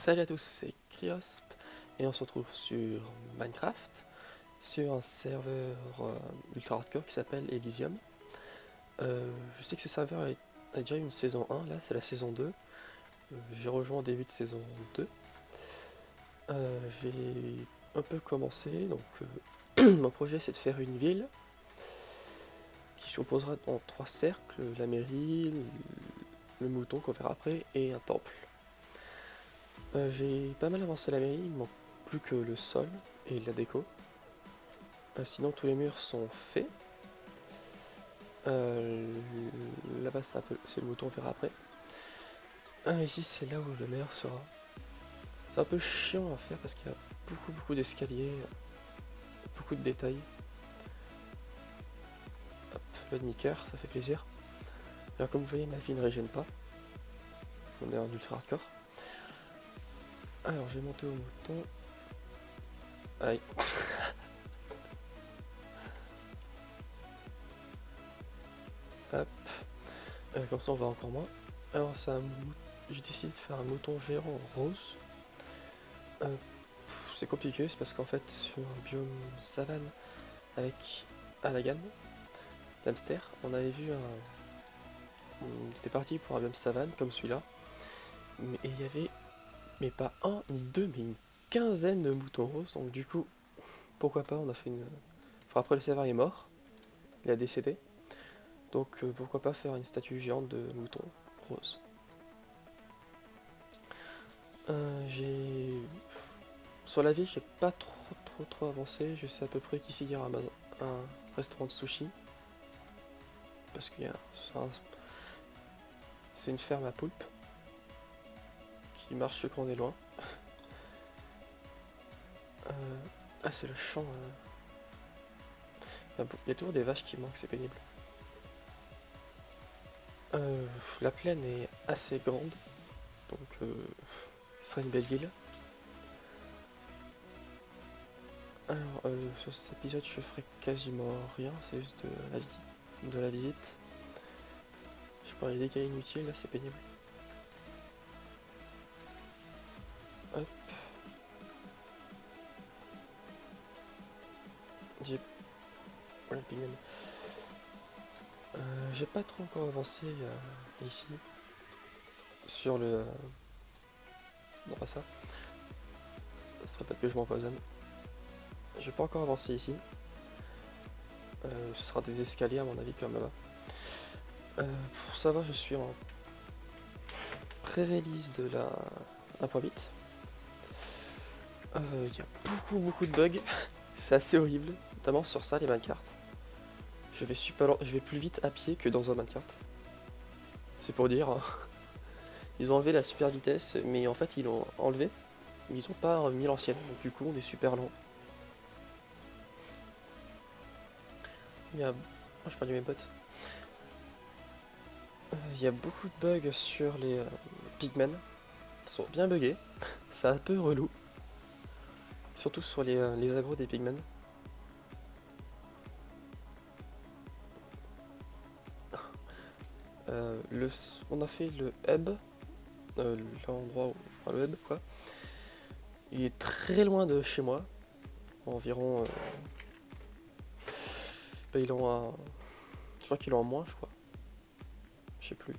Salut à tous, c'est Kriosp et on se retrouve sur Minecraft, sur un serveur ultra hardcore qui s'appelle Elysium. Je sais que ce serveur a déjà une saison 1, là c'est la saison 2. J'ai rejoint au début de saison 2. J'ai un peu commencé, donc mon projet c'est de faire une ville qui s'opposera en 3 cercles, la mairie, le mouton qu'on verra après et un temple. J'ai pas mal avancé la mairie, il manque plus que le sol et la déco. Sinon tous les murs sont faits. Là-bas c'est le mouton, on verra après. Ici c'est là où le meilleur sera. C'est un peu chiant à faire parce qu'il y a beaucoup d'escaliers, beaucoup de détails. Hop, le demi-cœur, ça fait plaisir. Alors comme vous voyez, ma vie ne régène pas. On est en ultra hardcore. Alors je vais monter au mouton. Aïe. Hop. Comme ça on va encore moins. Alors j'ai décidé de faire un mouton géant rose. C'est compliqué, c'est parce qu'en fait sur un biome savane avec Alagan, l'hamster, on avait vu on était parti pour un biome savane comme celui-là, et il y avait, mais pas un ni deux, mais une quinzaine de moutons roses, donc du coup, pourquoi pas, on a fait une... Enfin, après le serveur est mort, il a décédé, donc pourquoi pas faire une statue géante de moutons roses. J'ai... Sur la ville, j'ai pas trop avancé, je sais à peu près qu'ici il y aura un restaurant de sushi, parce qu'il y a... C'est une ferme à poulpes qui marche quand on est loin. Ah, c'est le champ. Il y a toujours des vaches qui manquent, c'est pénible. La plaine est assez grande, donc ce sera une belle ville. Alors, sur cet épisode, je ferai quasiment rien, c'est juste de la visite. Je prends les dégâts inutiles, là c'est pénible. Hop. J'ai... Voilà, pigmen. J'ai pas trop encore avancé ici. Sur le... Non, pas ça. Ça serait pas que je m'empoisonne. J'ai pas encore avancé ici. Ce sera des escaliers à mon avis comme là-bas. Pour savoir, je suis en pré-release de la 1.8. Il y a beaucoup de bugs. C'est assez horrible, notamment sur ça, les minecarts. Je vais plus vite à pied que dans un minecart. C'est pour dire. Hein. Ils ont enlevé la super vitesse, mais en fait ils l'ont enlevé. Ils ont pas mis l'ancienne, donc du coup on est super lent. Il y a... Oh, j'ai perdu mes bottes. Il y a beaucoup de bugs sur les pigmen. Ils sont bien buggés. C'est un peu relou. Surtout sur les agros des pigmen. On a fait le hub. L'endroit où... Enfin le hub quoi. Il est très loin de chez moi. Environ... Bah, il est en... Je crois qu'il est en moins, je crois. Je sais plus.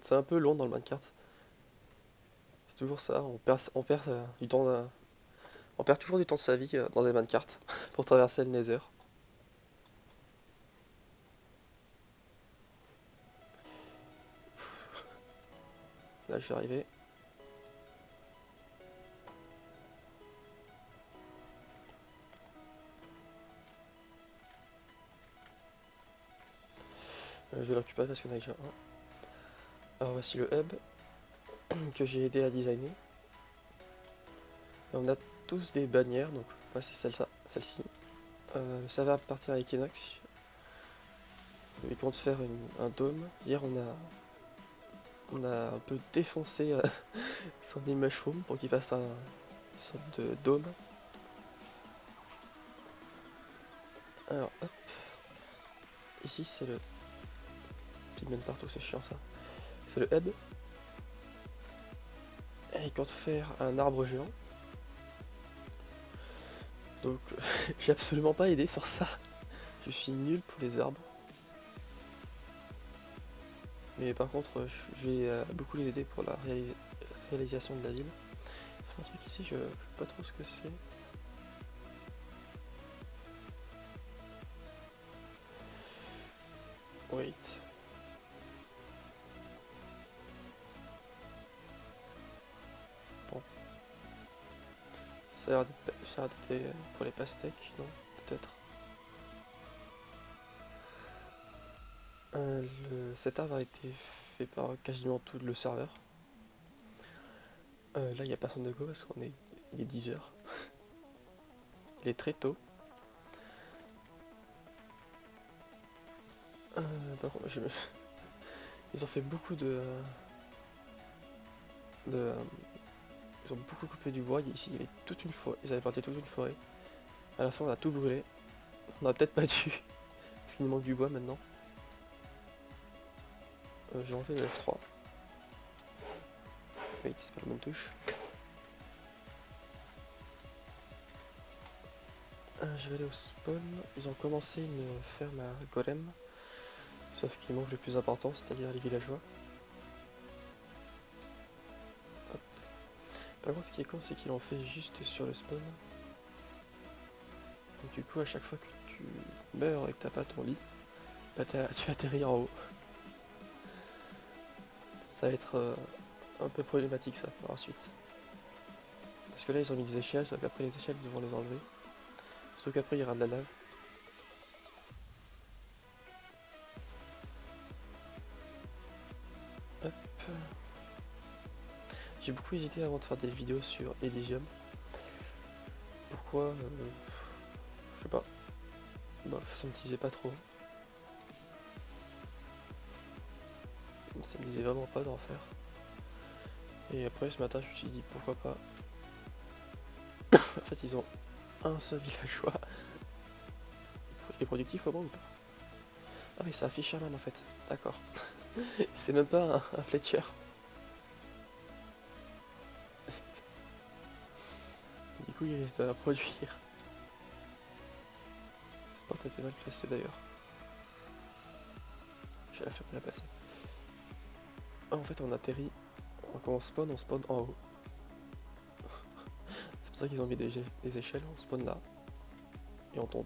C'est un peu long dans le minecart. C'est toujours ça, on perd du temps, on perd toujours du temps de sa vie dans des minecarts pour traverser le Nether. Là je vais arriver. Je vais l'occuper parce qu'on a déjà un. Alors voici le hub que j'ai aidé à designer. Et on a tous des bannières, donc moi c'est celle-ci. Ça va partir à Equinox. Il compte faire un dôme. Hier on a un peu défoncé son mushroom pour qu'il fasse une sorte de dôme. Alors hop. ici c'est le... Pigment partout, c'est chiant ça. C'est le hub. Et il compte faire un arbre géant. Donc j'ai absolument pas aidé sur ça. Je suis nul pour les arbres. Mais par contre je vais beaucoup les aider pour la réalisation de la ville. Sauf un truc ici, je sais pas trop ce que c'est. Wait. Bon. Ça a l'air d'être pour les pastèques, non? Peut-être. Cet arbre a été fait par quasiment tout le serveur. Là, il n'y a personne de go parce il est 10 heures. Il est très tôt. Par contre, ils ont fait beaucoup ils ont beaucoup coupé du bois. Ici, il y avait toute une forêt. Ils avaient planté toute une forêt. À la fin, on a tout brûlé. On a peut-être pas dû. Parce qu'il nous manque du bois maintenant. J'ai enlevé le F3. Wait, c'est pas la bonne touche. Je vais aller au spawn. Ils ont commencé une ferme à golem. Sauf qu'il manque le plus important, c'est-à-dire les villageois. Hop. Par contre, ce qui est con, c'est qu'ils l'ont fait juste sur le spawn. Donc du coup, à chaque fois que tu meurs et que t'as pas ton lit, bah tu atterris en haut. Ça va être un peu problématique ça par la suite. Parce que là, ils ont mis des échelles, sauf qu'après les échelles, ils vont les enlever. Surtout qu'après, il y aura de la lave. Hop. J'ai beaucoup hésité avant de faire des vidéos sur Elysium. Pourquoi je sais pas. Bof, ça me disait pas trop. Ça me disait vraiment pas d'en faire. Et après, ce matin, je me suis dit pourquoi pas. En fait, ils ont un seul villageois. Il est productif au moins ou pas? Ah oui, c'est un Fisherman en fait. D'accord. C'est même pas un Fletcher. Du coup, il risque de la produire. Cette porte était mal placée d'ailleurs. J'ai la flemme de la passer. Ah, en fait, on atterrit. Quand on spawn en haut. C'est pour ça qu'ils ont mis des échelles. On spawn là. Et on tombe.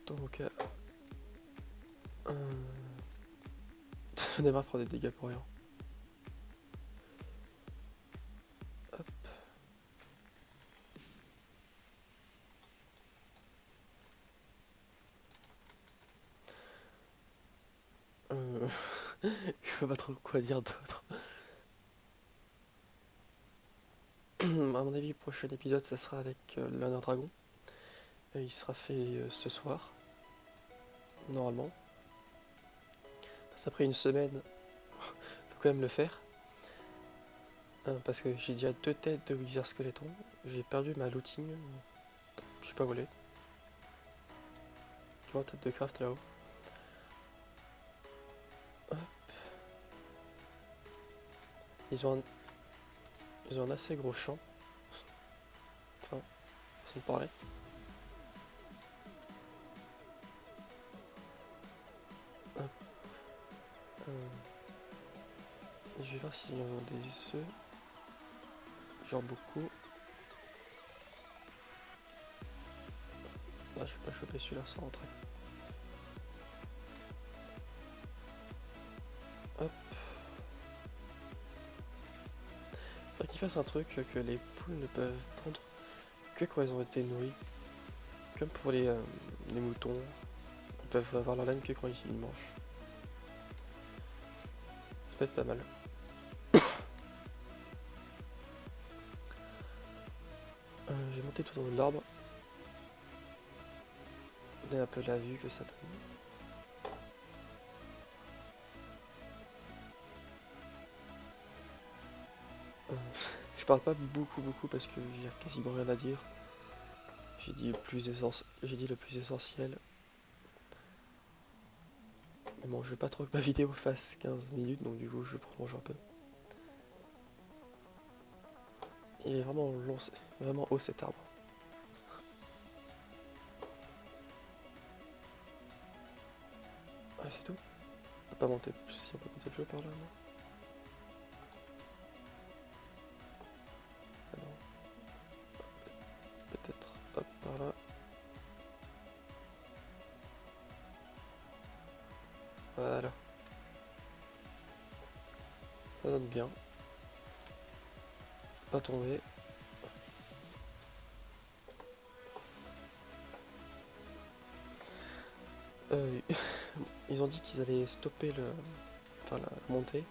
Donc... On démarre prendre des dégâts pour rien. Hop. Je vois pas trop quoi dire d'autre. À mon avis, le prochain épisode, ça sera avec l'Honneur Dragon. Il sera fait ce soir. Normalement. Parce qu'après une semaine, faut quand même le faire. Parce que j'ai déjà 2 têtes de Wizard Skeleton. J'ai perdu ma looting. Je suis pas volé. Tu vois, tête de craft là-haut. Ils ont un assez gros champ. Enfin, façon de parler. Je vais voir s'ils ont des œufs. Genre beaucoup. Là, je vais pas choper celui-là sans rentrer. Hop. Faudrait qu'ils fassent un truc que les poules ne peuvent pondre que quand elles ont été nourries. Comme pour les moutons. Ils peuvent avoir leur laine que quand ils mangent. Ça peut être pas mal. J'ai monté tout en haut de l'arbre. Donner un peu la vue que ça donne. Je parle pas beaucoup parce que j'ai quasiment rien à dire. J'ai dit le plus essentiel. Mais bon, je veux pas trop que ma vidéo fasse 15 minutes, donc du coup je prolonge un peu. Il est vraiment long, vraiment haut cet arbre. Ah, c'est tout? On peut pas monter plus, si on peut monter plus haut par là, non? Ah non. Peut-être, hop, par là. Voilà. Ça donne bien. Pas tomber. Ils ont dit qu'ils allaient stopper enfin, la montée.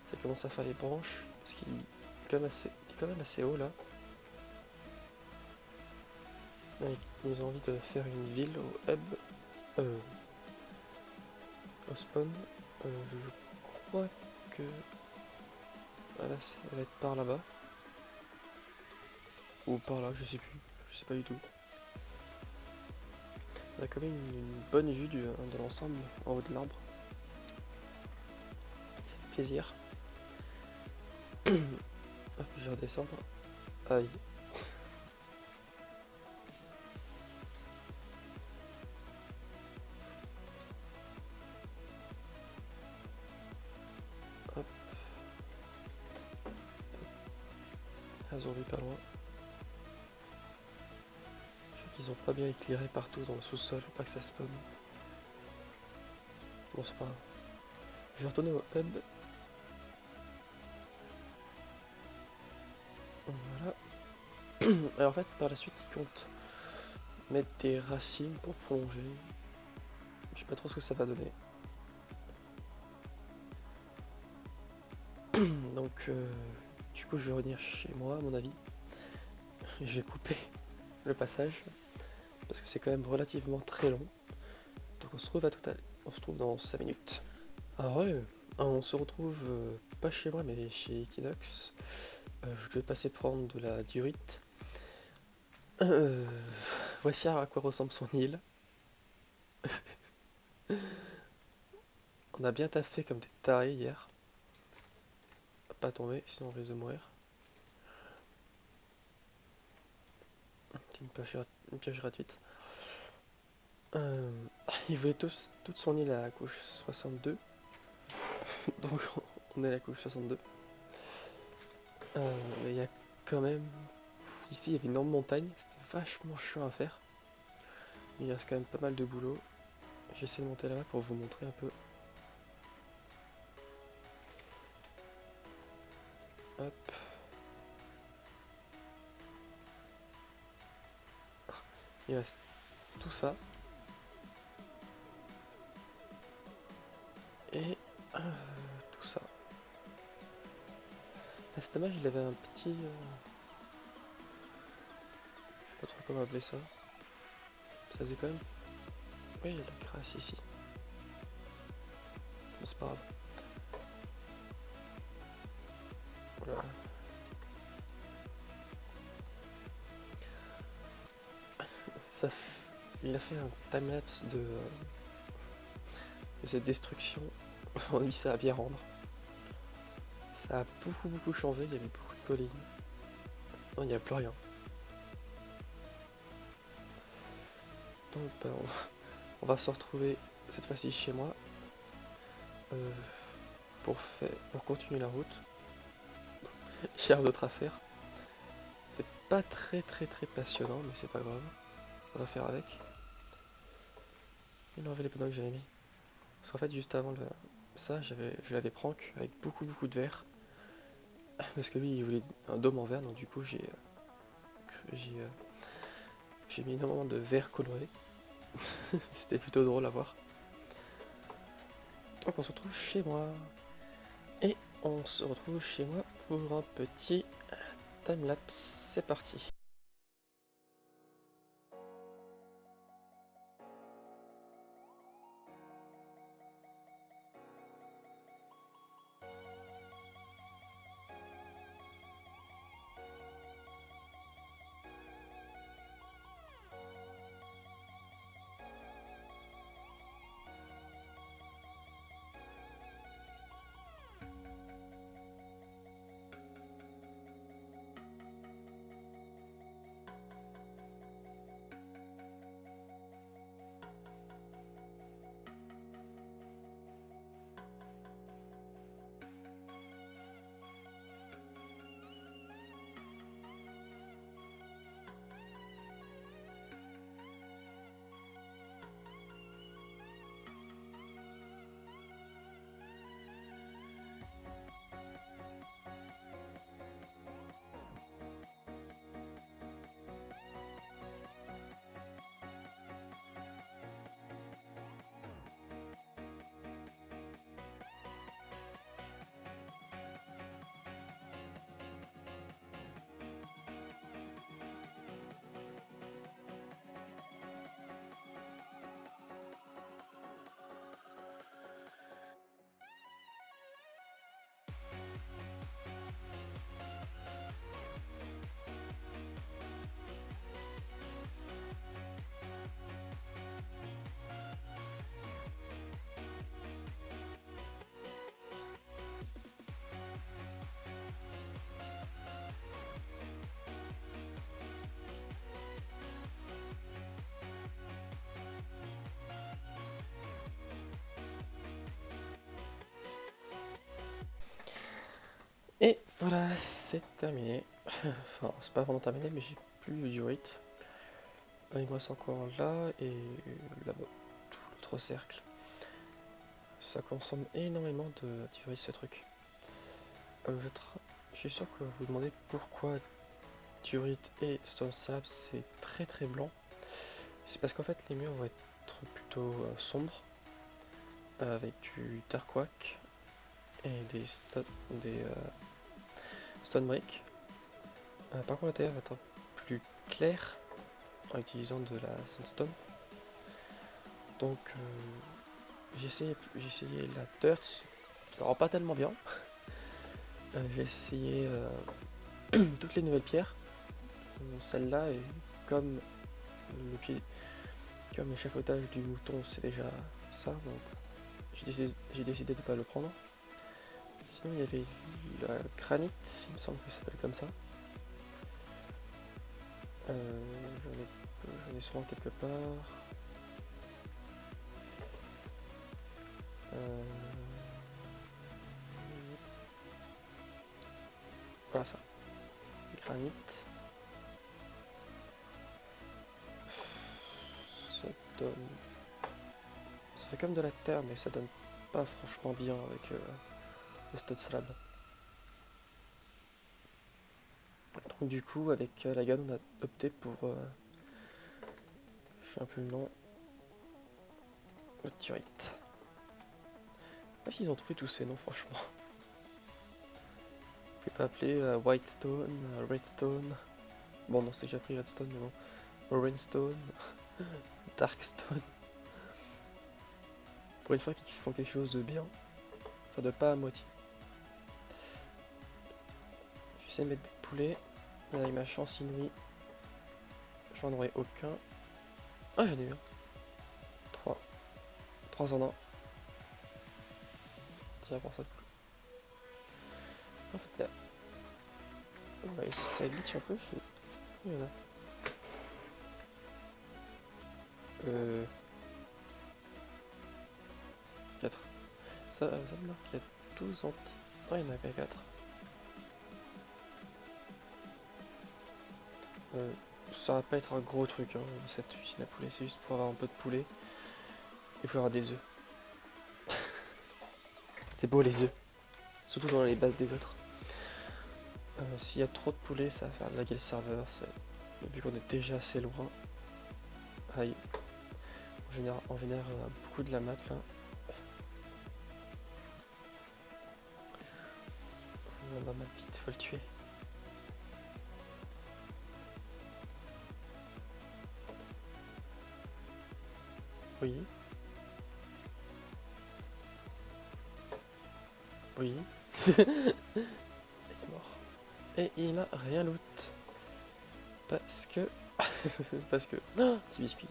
Ça commence à faire les branches. Parce qu'il est quand même assez haut là. Et ils ont envie de faire une ville au hub. Au spawn. Je crois que. Voilà, ça va être par là-bas. Ou par là, je sais plus. Je sais pas du tout. On a quand même une bonne vue de l'ensemble en haut de l'arbre. Ça fait plaisir. Hop, je vais redescendre. Aïe. Hop. Ah, zombie pas loin. Je sais qu'ils ont pas bien éclairé partout dans le sous-sol, faut pas que ça spawn. Bon, c'est pas grave. Je vais retourner au hub. Voilà. Alors en fait, par la suite, ils comptent mettre des racines pour prolonger. Je sais pas trop ce que ça va donner. Donc, du coup, je vais revenir chez moi, à mon avis. Je vais couper le passage parce que c'est quand même relativement très long. Donc, on se trouve à tout à l'heure. On se trouve dans 5 minutes. Alors, ouais, on se retrouve pas chez moi, mais chez Equinox. Je vais passer prendre de la diorite. Voici à quoi ressemble son île. On a bien taffé comme des tarés hier. Pas tomber, sinon on risque de mourir. C'est une pioche gratuite. Euh, il voulait toute son île à la couche 62. Donc on est à la couche 62. Mais il y a quand même... Ici il y avait une énorme montagne, c'était vachement chiant à faire. Mais il reste quand même pas mal de boulot. J'essaie de monter là-bas pour vous montrer un peu. Hop. Il reste tout ça. Et tout ça. Là, c'est dommage, il avait un petit... je sais pas trop comment appeler ça. Ça faisait quand même... Oui, il y a la crasse ici. Mais c'est pas grave. Voilà. Il a fait un timelapse de cette destruction. On dit ça a bien rendre. Ça a beaucoup changé, il y avait beaucoup de collines. Non, il n'y a plus rien. Donc ben, on va se retrouver cette fois-ci chez moi pour continuer la route. J'ai d'autres à faire. C'est pas très passionnant, mais c'est pas grave. On va faire avec. Il a enlevé les panneaux que j'avais mis. Parce qu'en fait, juste avant ça, je l'avais prank avec beaucoup de verre. Parce que lui, il voulait un dôme en verre, donc du coup, j'ai mis énormément de verre coloré. C'était plutôt drôle à voir. Donc on se retrouve chez moi. Et on se retrouve chez moi pour un petit timelapse. C'est parti. Voilà, c'est terminé. Enfin, c'est pas vraiment terminé, mais j'ai plus de diorite. Il me reste encore là et là-bas, tout l'autre cercle. Ça consomme énormément de diorite ce truc. Je suis sûr que vous vous demandez pourquoi diorite et stone slab c'est très très blanc. C'est parce qu'en fait les murs vont être plutôt sombres avec du tarquac et des stone brick. Par contre l'intérieur va être plus clair en utilisant de la sandstone. Donc j'ai essayé la dirt, ça rend pas tellement bien. J'ai essayé toutes les nouvelles pierres. Celle-là est comme le pied, comme l'échafaudage du mouton, c'est déjà ça, donc j'ai décidé de ne pas le prendre. Sinon il y avait la granite, il me semble que ça s'appelle comme ça. J'en ai souvent quelque part. Voilà ça. Granite. Ça donne... Ça fait comme de la terre, mais ça donne pas franchement bien avec les stone slab. Donc du coup, avec la gamme, on a opté pour... je fais un peu le nom. Le diorite. Je sais pas s'ils ont trouvé tous ces noms, franchement. Vous pouvez pas appeler Whitestone, Redstone. Bon, non, c'est déjà pris Redstone, mais bon. Rainstone, Darkstone. Pour une fois qu'ils font quelque chose de bien. Enfin, de pas à moitié. Je vais essayer de mettre des poulets. Mais avec ma chance inouïe, j'en aurai aucun. Ah, j'en ai eu un. 3. 3 en 1. Tiens, pour ça. En fait, là. Ouais, ça glitch un peu. Il y en a. 4. Ça me marque qu'il y a 12 anti. Non, il n'y en a que 4. Ça va pas être un gros truc, hein, cette usine à poulet. C'est juste pour avoir un peu de poulet et pour avoir des œufs. C'est beau les œufs. Surtout dans les bases des autres. S'il y a trop de poulet, ça va faire laguer le serveur. Vu qu'on est déjà assez loin. Aïe. On génère beaucoup de la map là. On a ma vite, faut le tuer. Oui. Oui. Il est mort. Et il n'a rien loot. Parce que... Parce que... Oh, Tibi Spirit.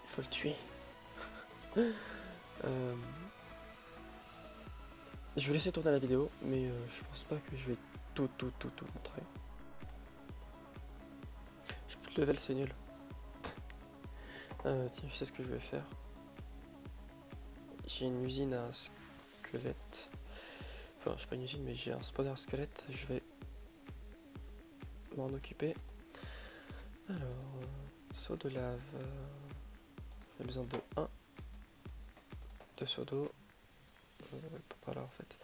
Il faut le tuer. Je vais laisser tourner la vidéo, mais je pense pas que je vais tout montrer. J'ai plus de level, c'est nul. Tiens, je sais ce que je vais faire. J'ai une usine à squelette. Enfin, j'ai pas une usine, mais j'ai un spawner squelette. Je vais m'en occuper. Alors, seau de lave. J'ai besoin de 1. 2 seaux d'eau. Pas là en fait.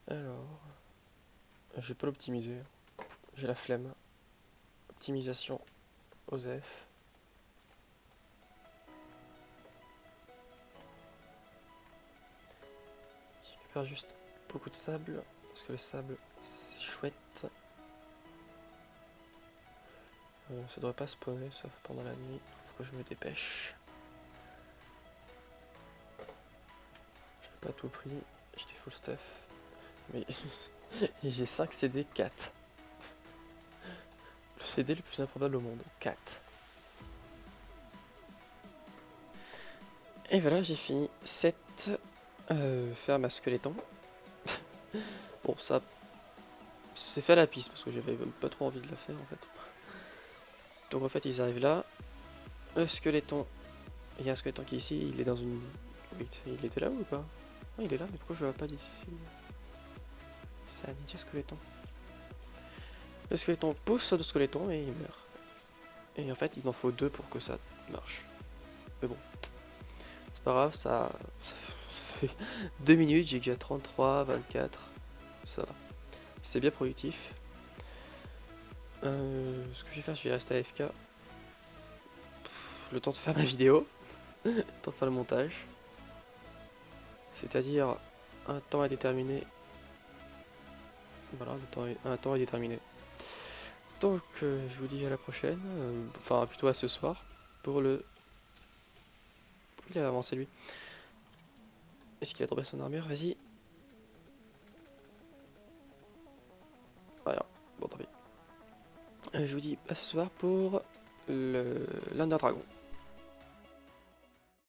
Alors, je vais pas l'optimiser. J'ai la flemme. Optimisation, OSEF. Je récupère juste beaucoup de sable, parce que le sable c'est chouette. Ça devrait pas spawner sauf pendant la nuit, faut que je me dépêche. J'ai pas tout pris, j'étais full stuff. Mais j'ai 5 CD, 4. Le CD le plus improbable au monde, 4. Et voilà, j'ai fini cette ferme à squeletton. Bon, ça c'est fait à la piste parce que j'avais même pas trop envie de la faire en fait. Donc en fait, ils arrivent là, Le squeletton. Il y a un squeletton qui est ici, il est dans une... Wait, il était là ou pas? Ah, il est là, mais pourquoi je le vois pas d'ici? C'est un ninja squeletton. Le squeletton pousse le squeletton et il meurt. Et en fait, il en faut 2 pour que ça marche. Mais bon, c'est pas grave, ça fait 2 minutes, j'ai déjà 33, 24. Ça va. C'est bien productif. Ce que je vais faire, je vais rester AFK. Le temps de faire ma vidéo. Le temps de faire le montage. C'est-à-dire un temps indéterminé. Voilà, un temps indéterminé. Donc, je vous dis à la prochaine. Enfin, plutôt à ce soir. Pour le... Il a avancé lui. Est-ce qu'il a droppé son armure? Vas-y. Rien. Bon, tant pis. Je vous dis à ce soir pour le l'Under Dragon.